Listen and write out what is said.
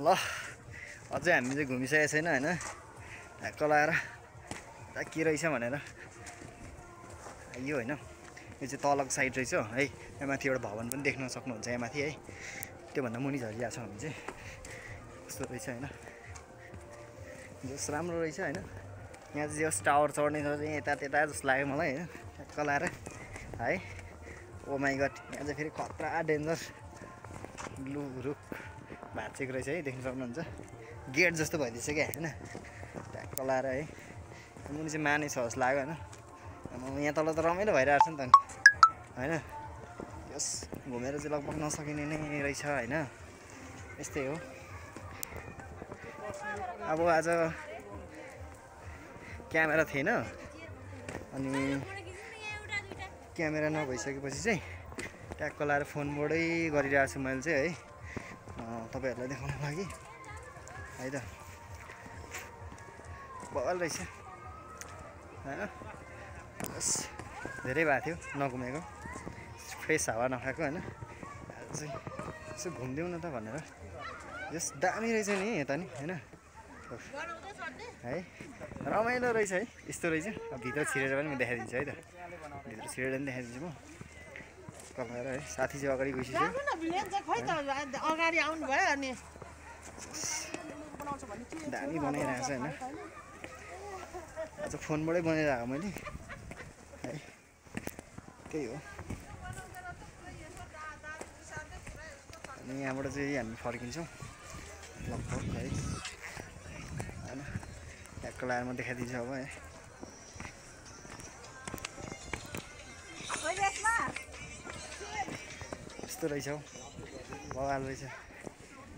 ल अझै हामी चाहिँ घुमिसकेको छैन हैन ढ्याक्क लाएर के रहेछ भनेर यो हैन यो चाहिँ तलको साइड रहेछ है यहाँ माथि एउटा भवन पनि देख्न सक्नुहुन्छ यहाँ माथि है त्योभन्दा मुनि झरिरहेको छ हामी चाहिँ कस्तो रहेछ हैन जस राम्रो रहेछ हैन यहाँ चाहिँ जस टावर चढ्ने छ चाहिँ यता त्यता जस्तो लाग्यो मलाई हैन ढ्याक्क लाएर है ओ माई गड यहाँ चाहिँ फेरि खतरा डेन्जर ब्लु रुख भाँचेको रहेछ है देख्न सक्नुहुन्छ गेट जस्तो भइदिएछ क्या हैन ढ्याक्क लाएर है मुनि चाहिँ माने छ जस्तो लाग्यो हैन यहाँ तल त रमाइलो भइरहेको छ नि त हैन यस घुमेर चाहिँ लगभग नसकिने नै रहेछ हैन यस्तै हो अब आज क्यामेरा थिएन अनि क्यामेरा नभइसकेपछि चाहिँ ट्याक्क लाएर फोनबाटै गरिरहेको छु मैले चाहिँ है तपाईहरुलाई देखाउनको लागि है त बल रहेछ हैन बस धेरै भएको थियो नघुमेको फ्रेस हावा नखाएको हैन आज चाहिँ यसो घुम्दिउँ न त भनेर यस दामी रहेछ नि यता नि हैन है रमाइलो रहेछ है यस्तो रहेछ अब भित्र छिरेर पनि म देखाइदिन्छु है त भित्र छिरेर पनि देखाइदिन्छु म कलर है साथी चाहिँ अगाडि गइसक्यो अगाडि आउनु भयो अनि दामी बनाइरहेको छ हैन आज फोनबाटै बनाइरहेको मैले है त्यही हो अनि यहाँबाट चाहिँ हामी फर्किन्छौँ लगभग है हैन ट्याक्क लाएर म देखाइदिन्छु अब है यस्तो रहेछ हौ बवाल रहेछ